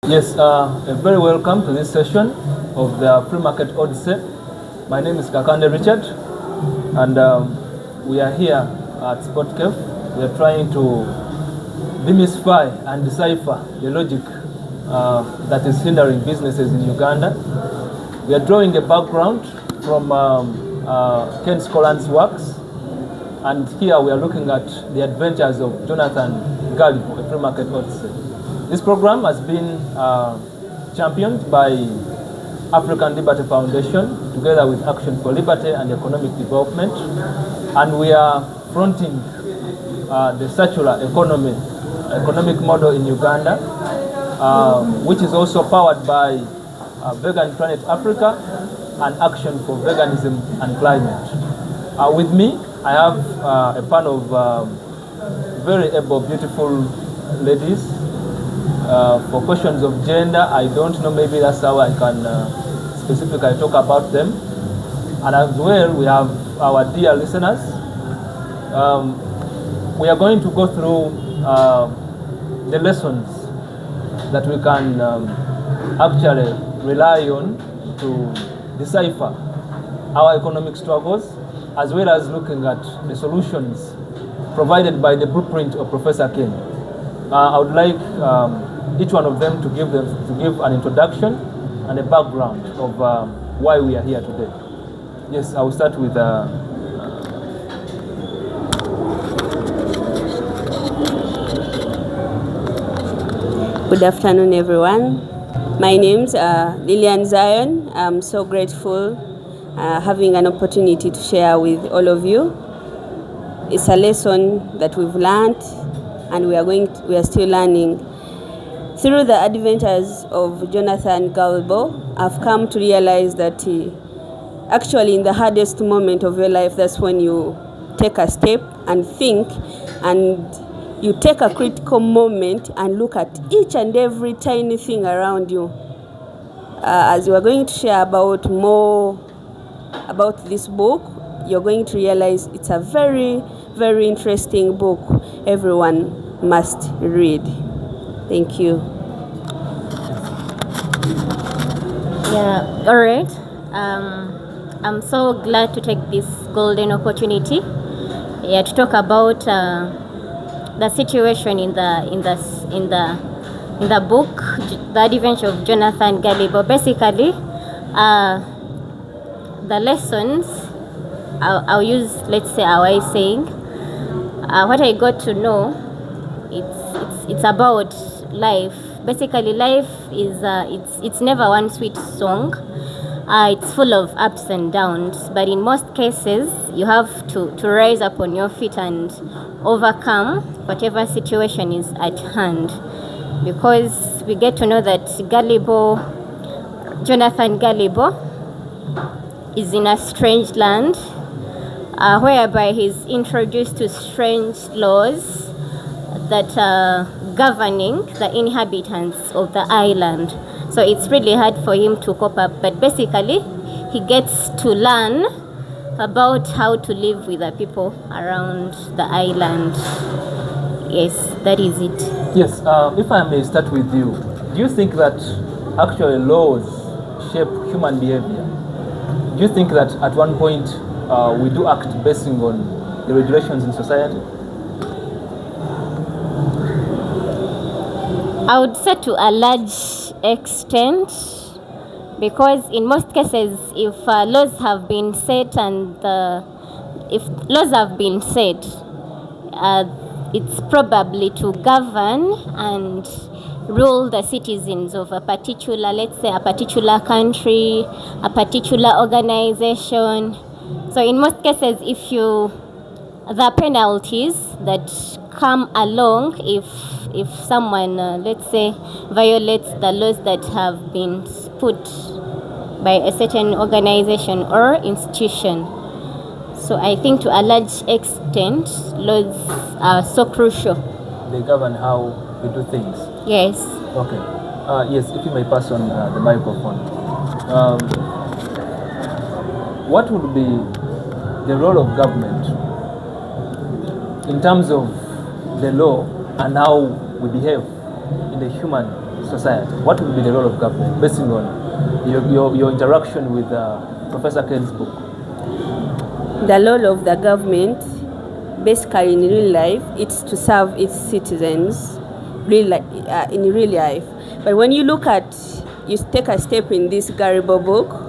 Yes, very welcome to this session of the Free Market Odyssey. My name is Kakande Richard, and we are here at Sport Cave. We are trying to demystify and decipher the logic that is hindering businesses in Uganda. We are drawing a background from Ken Scolan's works, and here we are looking at the adventures of Jonathan Gullible, a Free Market Odyssey. This program has been championed by African Liberty Foundation together with Action for Liberty and Economic Development, and we are fronting the circular economic model in Uganda, which is also powered by Vegan Planet Africa and Action for Veganism and Climate. With me, I have a panel of very able, beautiful ladies. For questions of gender, I don't know, maybe that's how I can specifically talk about them. And as well, we have our dear listeners. We are going to go through the lessons that we can actually rely on to decipher our economic struggles, as well as looking at the solutions provided by the blueprint of Professor Ken. I would like each one of them to give an introduction and a background of why we are here today. Yes, I will start with Good afternoon, everyone. My name's Lillian Zion. I'm so grateful having an opportunity to share with all of you. It's a lesson that we've learned, and we are still learning. Through the adventures of Jonathan Gullible, I've come to realize that actually in the hardest moment of your life, that's when you take a step and think, and you take a critical moment and look at each and every tiny thing around you. As we are going to share more about this book, you're going to realize it's a very, very interesting book everyone must read. Thank you. Yeah, all right. I'm so glad to take this golden opportunity to talk about the situation in the book, The Adventure of Jonathan Gullible. Basically, the lessons I'll use. Let's say our saying. What I got to know, it's about life. Basically, life is it's never one sweet song. It's full of ups and downs, but in most cases, you have to rise up on your feet and overcome whatever situation is at hand. Because we get to know that Jonathan Gullible, is in a strange land, whereby he's introduced to strange laws that are governing the inhabitants of the island. So it's really hard for him to cope up, but basically he gets to learn about how to live with the people around the island. Yes, that is it. Yes, if I may start with you, do you think that actually laws shape human behavior? Do you think that at one point we do act basing on the regulations in society? I would say to a large extent, because in most cases, if laws have been set it's probably to govern and rule the citizens of a particular, let's say a particular country, a particular organization. So in most cases, the penalties that come along if someone, let's say, violates the laws that have been put by a certain organization or institution. So I think to a large extent, laws are so crucial. They govern how we do things. Yes. Okay. Yes, if you may pass on the microphone. What would be the role of government in terms of the law and how we behave in the human society? What would be the role of government, based on your interaction with Professor Ken's book? The role of the government, basically in real life, it's to serve its citizens in real life. But when you look at, you take a step in this Gullible book,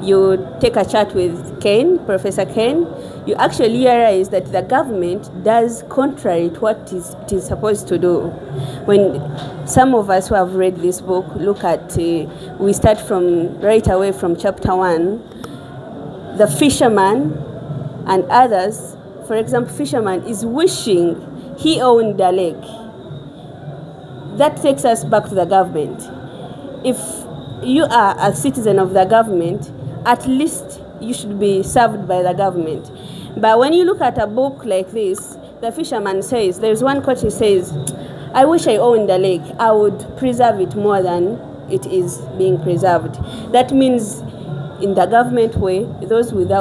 you take a chat with Ken, Professor Ken, you actually realize that the government does contrary to what it is supposed to do. When some of us who have read this book look at, we start from right away from chapter 1, the fisherman and others, for example, fisherman is wishing he owned the lake. That takes us back to the government. If you are a citizen of the government, at least you should be served by the government. But when you look at a book like this, the fisherman says, there's one quote he says, I wish I owned the lake. I would preserve it more than it is being preserved. That means in the government way, those with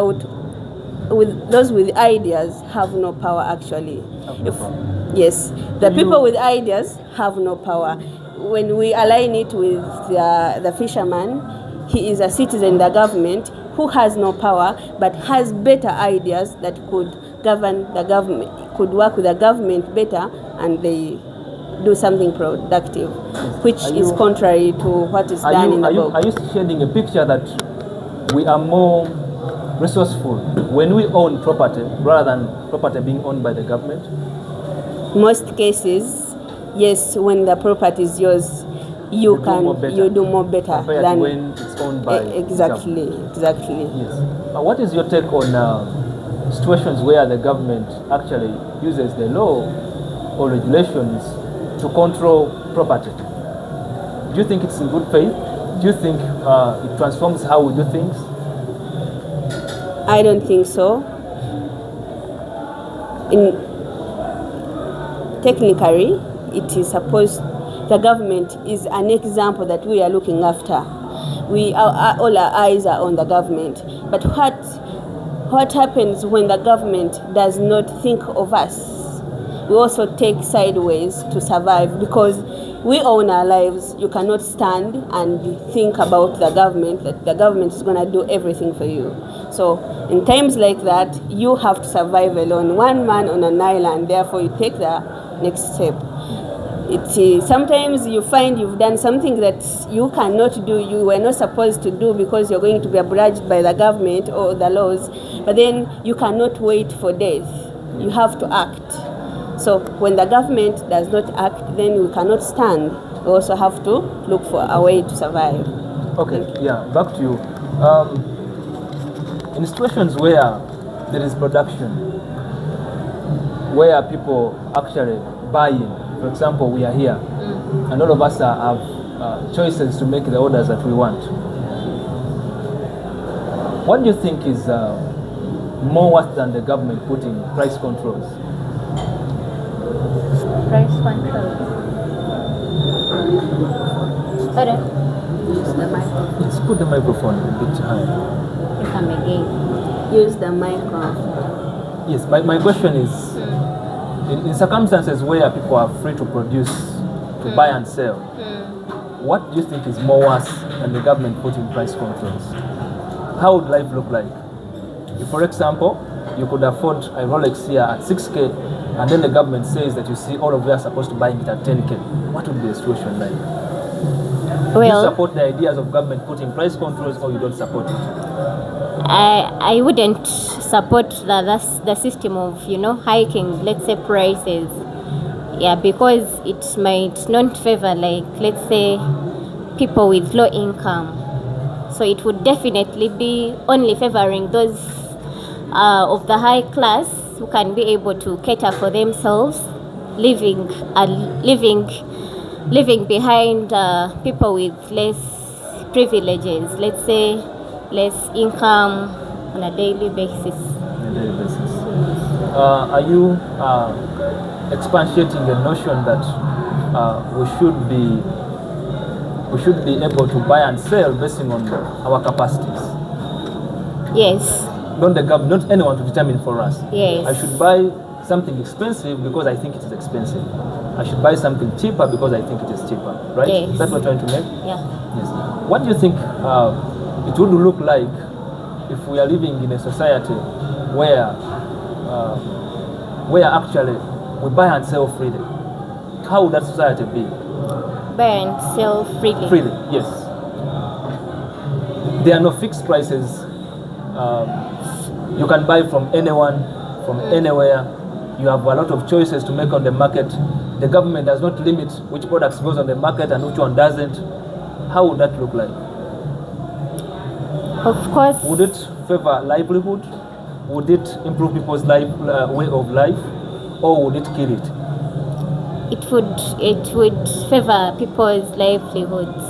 ideas have no power actually. Yes, the people with ideas have no power. When we align it with the fisherman, he is a citizen in the government who has no power but has better ideas that could govern the government, could work with the government better, and they do something productive, which is contrary to what is done in the book. Are you shading a picture that we are more resourceful when we own property rather than property being owned by the government? Most cases, yes, when the property is yours, you do more better than when it's owned by exactly. Yes. What is your take on situations where the government actually uses the law or regulations to control property? Do you think it's in good faith? Do you think it transforms how we do things? I don't think so. Technically, it is supposed. The government is an example that we are looking after. All our eyes are on the government. But what happens when the government does not think of us? We also take sideways to survive, because we own our lives. You cannot stand and think about the government, that the government is going to do everything for you. So in times like that, you have to survive alone. One man on an island, therefore you take the next step. Sometimes you find you've done something that you cannot do, you were not supposed to do, because you're going to be obliged by the government or the laws, but then you cannot wait for death. You have to act. So when the government does not act, then we cannot stand. We also have to look for a way to survive. Okay, yeah, back to you. In situations where there is production, where people actually buy in, for example, we are here, and all of us have choices to make the orders that we want. What do you think is more worse than the government putting price controls? Price controls. Use the mic. Yes, put the microphone a bit higher. You come again. Use the microphone. Yes, my question is, in circumstances where people are free to produce, to buy and sell, what do you think is more worse than the government putting price controls? How would life look like? If, for example, you could afford a Rolex here at 6K, and then the government says that, you see, all of you are supposed to buy it at 10K, what would be the situation like? Do you support the ideas of government putting price controls, or you don't support it? I wouldn't support the system of, hiking, let's say, prices. Yeah, because it might not favor, like, let's say, people with low income. So it would definitely be only favoring those of the high class who can be able to cater for themselves, living behind people with less privileges, let's say less income on a daily basis. Are you expatiating the notion that we should be able to buy and sell based on our capacities? Yes. Not anyone to determine for us. Yes. I should buy something expensive because I think it is expensive. I should buy something cheaper because I think it is cheaper, right? Yes. That's what we're trying to make? Yeah. Yes. What do you think it would look like if we are living in a society where actually we buy and sell freely? How would that society be? Buy and sell freely. Freely, yes. There are no fixed prices. You can buy from anyone, from anywhere. You have a lot of choices to make on the market. The government does not limit which products goes on the market and which one doesn't. How would that look like? Of course. Would it favor livelihood? Would it improve people's way of life? Or would it kill it? It would favor people's livelihoods.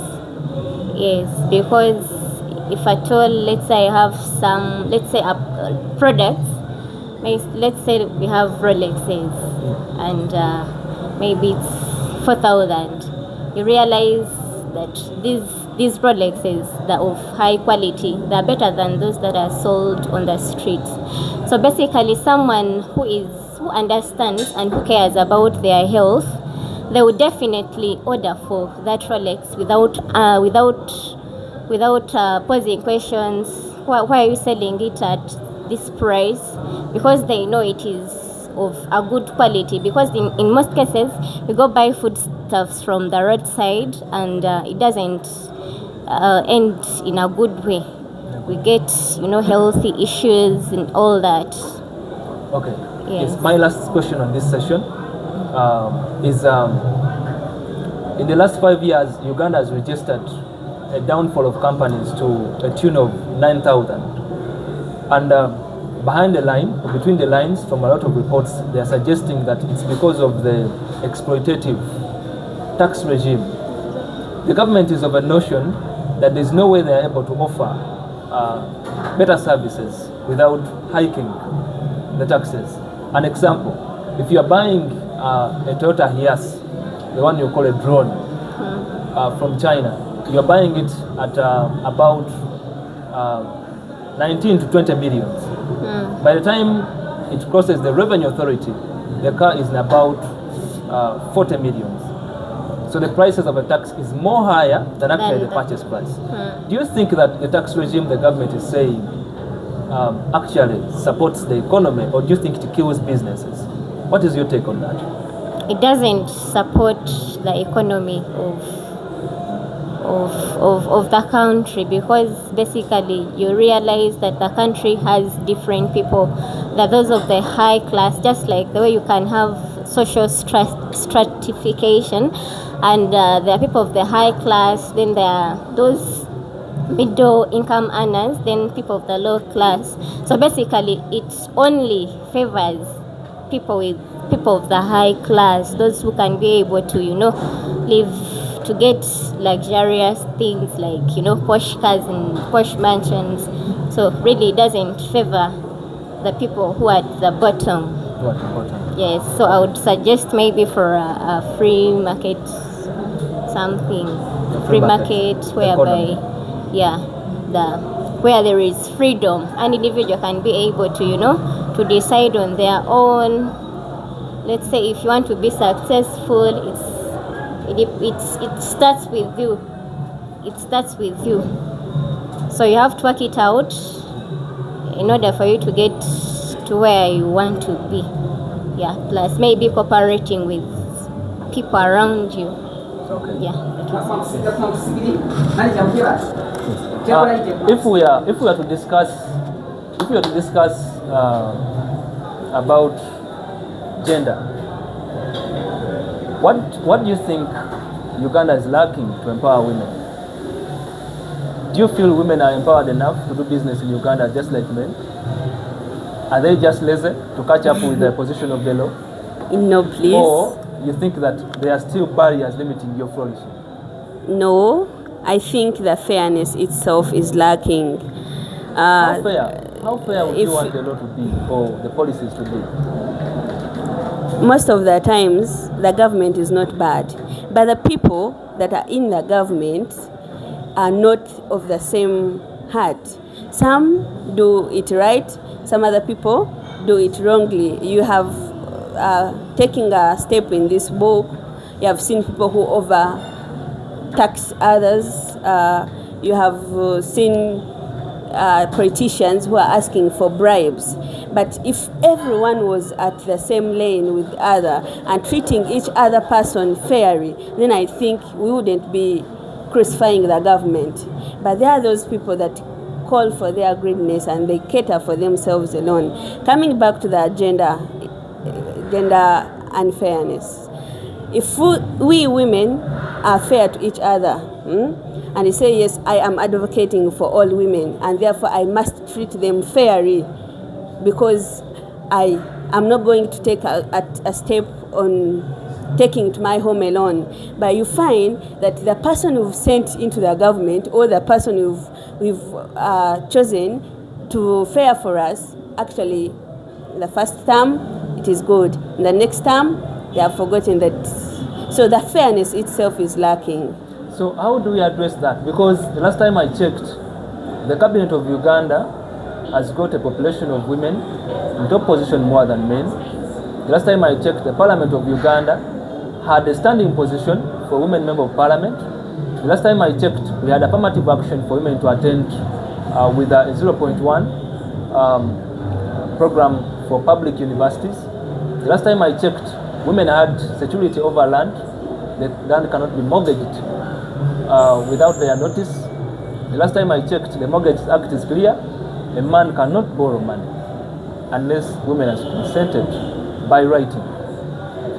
Yes, because if at all, let's say I have some, let's say products, let's say we have Rolexes, and maybe it's 4,000. You realize that these Rolexes that are of high quality, they are better than those that are sold on the streets. So basically, someone who understands and who cares about their health, they would definitely order for that Rolex without posing questions. Why are you selling it at this price? Because they know it is of a good quality. Because in most cases, we go buy foodstuffs from the roadside, and it doesn't end in a good way. We get, healthy issues and all that. Okay. Yes. My last question on this session is in the last 5 years, Uganda has registered a downfall of companies to a tune of 9,000. And between the lines, from a lot of reports, they are suggesting that it's because of the exploitative tax regime. The government is of a notion that there's no way they are able to offer better services without hiking the taxes. An example, if you are buying a Toyota Hiace, the one you call a drone, from China, you are buying it at about 19 to 20 millions. By the time it crosses the revenue authority, the car is in about 40 millions. So the prices of a tax is more higher than actually the purchase price. Do you think that the tax regime the government is saying actually supports the economy, or do you think it kills businesses? What is your take on that? It doesn't support the economy of the country, because basically you realize that the country has different people. That those of the high class, just like the way you can have social stratification, and there are people of the high class, then there are those middle income earners, then people of the low class. So basically it only favors people of the high class, those who can be able to live, to get luxurious things like posh cars and posh mansions. So really it doesn't favor the people who are at the bottom. Yes, so I would suggest maybe for a free market, something, free market whereby where there is freedom, an individual can be able to to decide on their own. Let's say if you want to be successful, it starts with you. It starts with you. So you have to work it out in order for you to get to where you want to be. Yeah, plus maybe cooperating with people around you. Okay. Yeah. If we are to discuss about gender, what do you think Uganda is lacking to empower women? Do you feel women are empowered enough to do business in Uganda just like men? Are they just lazy to catch up with the position of the law? No, please. Or you think that there are still barriers limiting your flourishing? No, I think the fairness itself is lacking. How fair would you want the law to be, or the policies to be? Most of the times, the government is not bad, but the people that are in the government are not of the same heart. Some do it right, some other people do it wrongly. You have taking a step in this book. You have seen people who overtax others. You have seen politicians who are asking for bribes. But if everyone was at the same lane with other and treating each other person fairly, then I think we wouldn't be crucifying the government. But there are those people that call for their greediness and they cater for themselves alone. Coming back to the gender unfairness. If we women are fair to each other, and they say, yes, I am advocating for all women, and therefore I must treat them fairly because I am not going to take a step on taking to my home alone. But you find that the person we've sent into the government or the person we've chosen to fare for us, actually, the first term, it is good. In the next term, they have forgotten that. So the fairness itself is lacking. So how do we address that? Because the last time I checked, the cabinet of Uganda has got a population of women in top position more than men. The last time I checked, the parliament of Uganda had a standing position for women member of parliament. The last time I checked, we had affirmative action for women to attend with a 0.1 program for public universities. The last time I checked, women had security over land. The land cannot be mortgaged without their notice. The last time I checked, the Mortgage Act is clear. A man cannot borrow money unless women are consented by writing.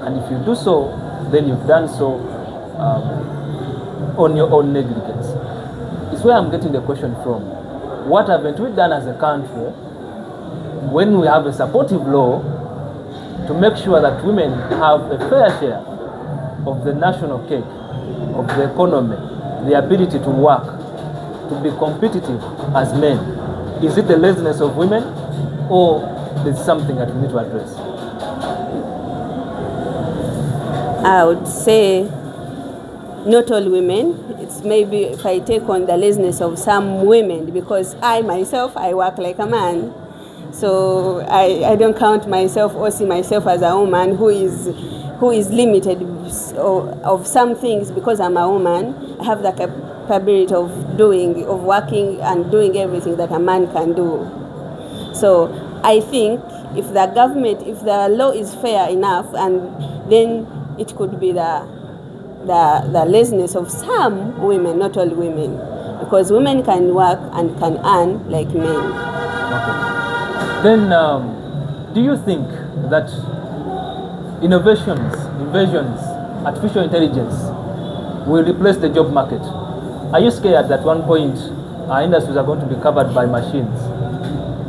And if you do so, then you've done so on your own negligence. It's where I'm getting the question from. What haven't we done as a country when we have a supportive law to make sure that women have a fair share of the national cake, of the economy, the ability to work, to be competitive as men? Is it the laziness of women, or there's something that we need to address? I would say not all women. It's maybe if I take on the laziness of some women, because I myself, I work like a man. So I don't count myself or see myself as a woman who is limited of some things because I'm a woman. I have the capability of working and doing everything that a man can do. So I think if the law is fair enough, and then it could be the laziness of some women, not all women, because women can work and can earn like men. Okay. Then, do you think that innovations, inventions, artificial intelligence will replace the job market? Are you scared that at one point our industries are going to be covered by machines?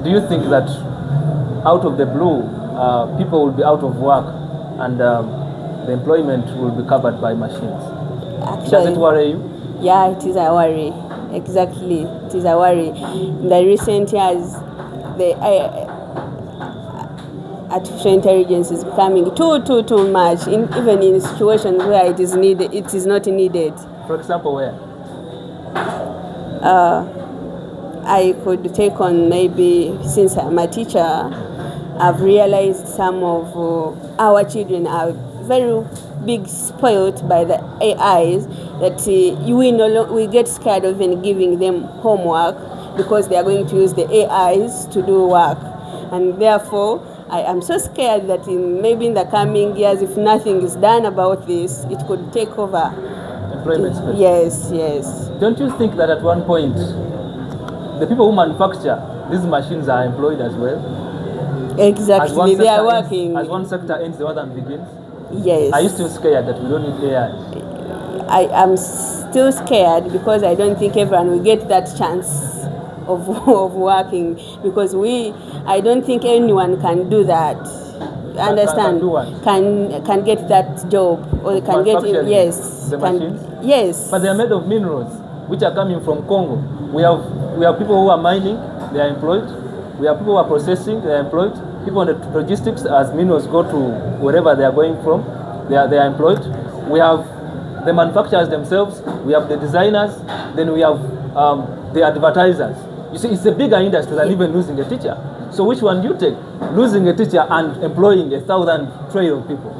Do you think that out of the blue, people will be out of work and the employment will be covered by machines? Actually, does it worry you? Yeah, it is a worry. Exactly, it is a worry. In the recent years, the artificial intelligence is becoming too much, even in situations where it is needed. It is not needed. For example, where? I could take on, maybe since I'm a teacher, I've realized some of our children are very big spoiled by the AIs, that we get scared of even giving them homework because they are going to use the AIs to do work. And therefore, I am so scared that maybe in the coming years, if nothing is done about this, it could take over. Employment space. Yes. Don't you think that at one point, the people who manufacture these machines are employed as well? Exactly, they are working. As one sector ends, the other begins? Yes. Are you still scared that we don't need AI? I am still scared because I don't think everyone will get that chance of working, because I don't think anyone can do that. Understand? Can get that job, or they can get it. Yes. The machines? Yes. But they are made of minerals which are coming from Congo. We have people who are mining, they are employed. We have people who are processing, they are employed. People on the logistics, as minerals go to wherever they are going from, they are employed. We have the manufacturers themselves, we have the designers, then we have the advertisers. You see, it's a bigger industry than even losing a teacher. So which one do you take? Losing a teacher and employing 1,000 trail of people?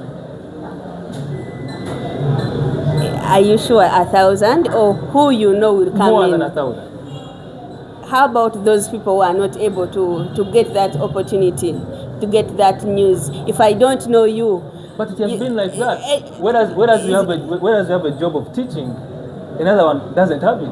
Are you sure 1,000 or who you know will come More in? than 1,000. How about those people who are not able to get that opportunity, to get that news? If I don't know you, but it has been like that. Whereas you have a job of teaching, another one doesn't have it.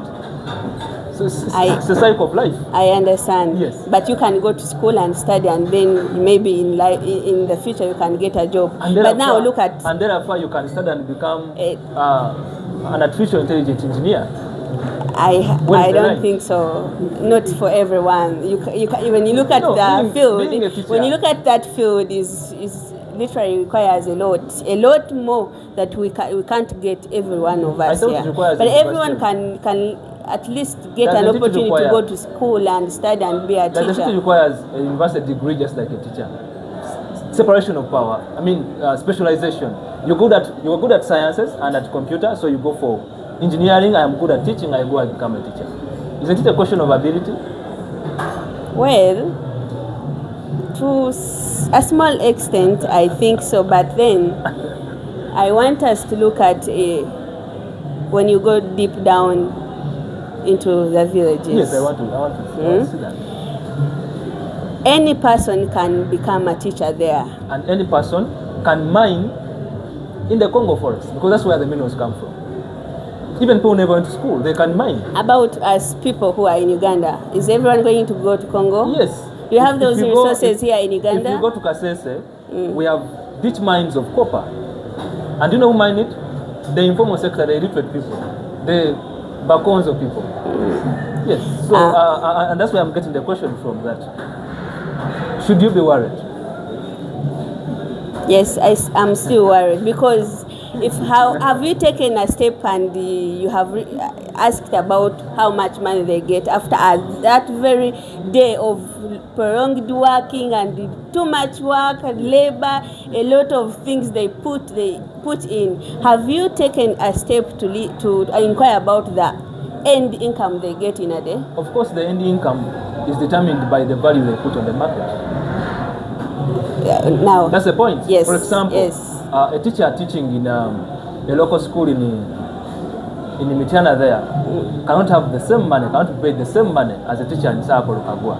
So it's a cycle of life. I understand. Yes. But you can go to school and study, and then maybe in the future you can get a job. But now look at. And thereafter you can study and become an artificial intelligence engineer. I don't think so. Not for everyone. When you look at the field, when you look at that field, is literally requires a lot more that we can't get every one of us here. But everyone can at least get an opportunity to go to school and study and be a teacher. Does it requires a university degree just like a teacher? Separation of power. I mean, specialization. You're good at sciences and at computer, so you go for engineering. I am good at teaching. I go and become a teacher. Isn't it a question of ability? Well, to a small extent, I think so. But then, I want us to look at when you go deep down into the villages. Yes, I want to see that. Any person can become a teacher there. And any person can mine in the Congo forest, because that's where the minerals come from. Even people never went to school, they can mine. About us people who are in Uganda, is everyone going to go to Congo? Yes. You have those resources here in Uganda? If you go to Kasese, we have rich mines of copper. And you know who mine it? The informal sector, the illiterate people, the bacons of people. Yes. So, and that's where I'm getting the question from, that should you be worried? Yes, I'm still worried, because have you taken a step and you have asked about how much money they get after that very day of prolonged working and too much work and labor, a lot of things they put in? Have you taken a step to inquire about the end income they get in a day? Of course, the end income is determined by the value they put on the market. Now that's the point. Yes. For example, yes. A teacher teaching in a local school in Mitiana there cannot have the same money, cannot be paid the same money as a teacher in Sakolo Kagua.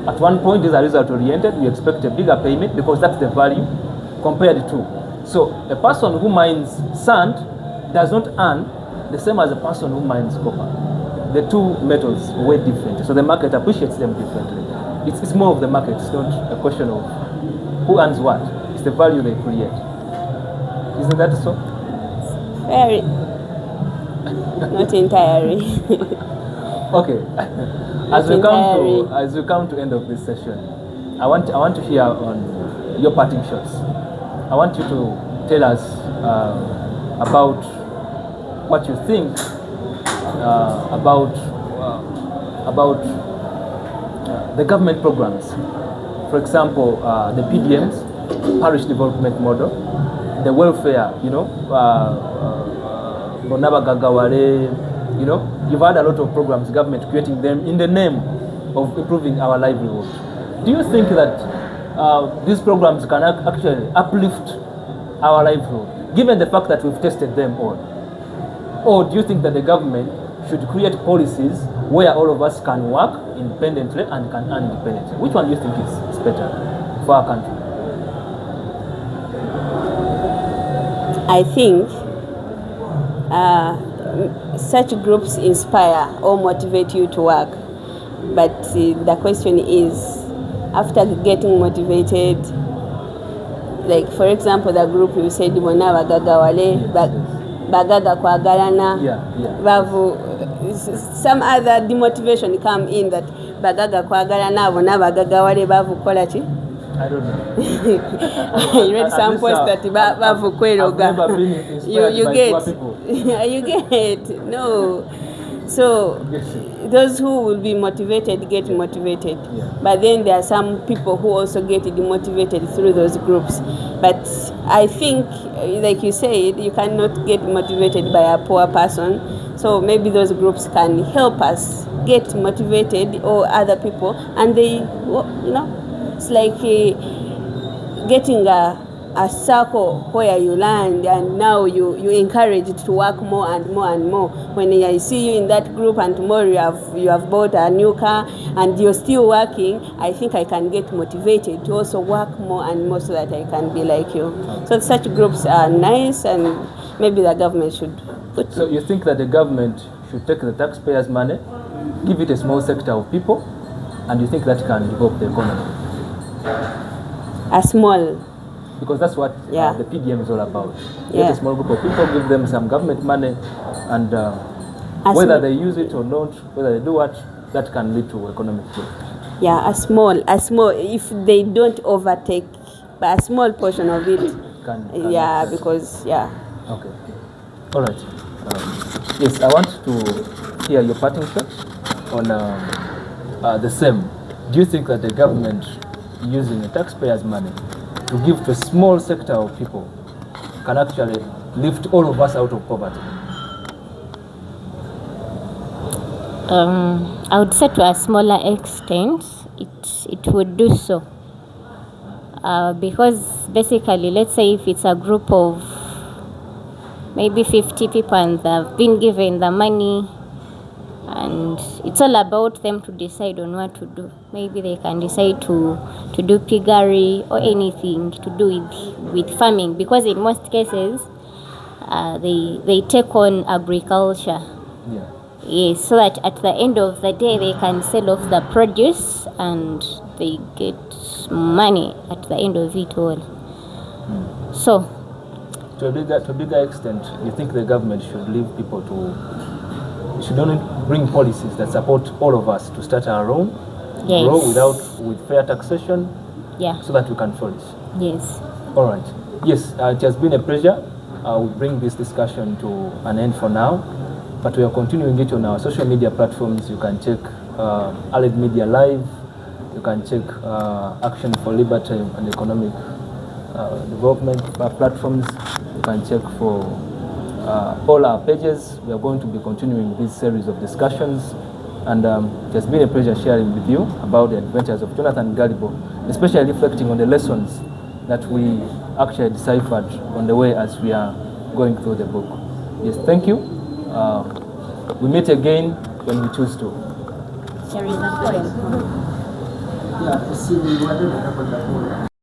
At one point, these are result oriented. We expect a bigger payment because that's the value compared to. So a person who mines sand does not earn the same as a person who mines copper. The two metals were different, so the market appreciates them differently. It's more of the market. It's not a question of who earns what. It's the value they create. Isn't that so? Very. Not entirely. Okay. As we come to end of this session, I want to hear on your parting shots. I want you to tell us about what you think about the government programs. For example, the PDMs, Parish Development Model, the welfare, Bonaba Gagawale, you've had a lot of programs, government creating them in the name of improving our livelihood. Do you think that these programs can actually uplift our livelihood, given the fact that we've tested them all? Or do you think that the government should create policies where all of us can work independently and can earn independently? Which one do you think is better for our country? I think such groups inspire or motivate you to work. But the question is, after getting motivated, like for example, the group you said, Bona Bagagawale, Bagaga Kwagalana, Bavu, some other demotivation come in that Bagaga Kwagalana, Bona Bagagawale, Bavu Kolachi. I don't know. You read some posts that Bavu Kweroga. You get no. So those who will be motivated get motivated, but then there are some people who also get demotivated through those groups. But I think, like you said, you cannot get motivated by a poor person. So maybe those groups can help us get motivated, or other people, and they, it's like getting a circle where you land, and now you encouraged to work more and more and more. When I see you in that group and tomorrow you have bought a new car and you're still working, I think I can get motivated to also work more and more so that I can be like you. So such groups are nice, and maybe the government should put. So you think that the government should take the taxpayers' money, give it a small sector of people, and you think that can develop the economy? A small. Because that's what the PDM is all about. Get a small group of people, give them some government money, and whether they use it or not, whether they do what, that can lead to economic growth. Yeah, a small, if they don't overtake, but a small portion of it. Can because. Okay. All right. Yes, I want to hear your parting shot on the same. Do you think that the government using the taxpayers' money to give to a small sector of people can actually lift all of us out of poverty? I would say to a smaller extent, it would do so. Because basically, let's say if it's a group of maybe 50 people and they've been given the money, and it's all about them to decide on what to do. Maybe they can decide to do piggery or anything to do with farming, because in most cases they take on agriculture. Yes, so that at the end of the day they can sell off the produce and they get money at the end of it all. So to a bigger extent, you think the government should leave people should only bring policies that support all of us to start our own, grow with fair taxation, so that we can flourish. Yes. All right. Yes, it has been a pleasure. We'll bring this discussion to an end for now, but we are continuing it on our social media platforms. You can check Allied Media Live. You can check Action for Liberty and Economic Development platforms. You can check for all our pages. We are going to be continuing this series of discussions, and it has been a pleasure sharing with you about the adventures of Jonathan Gullible, especially reflecting on the lessons that we actually deciphered on the way as we are going through the book. Yes, thank you. We meet again when we choose to. There is a poem.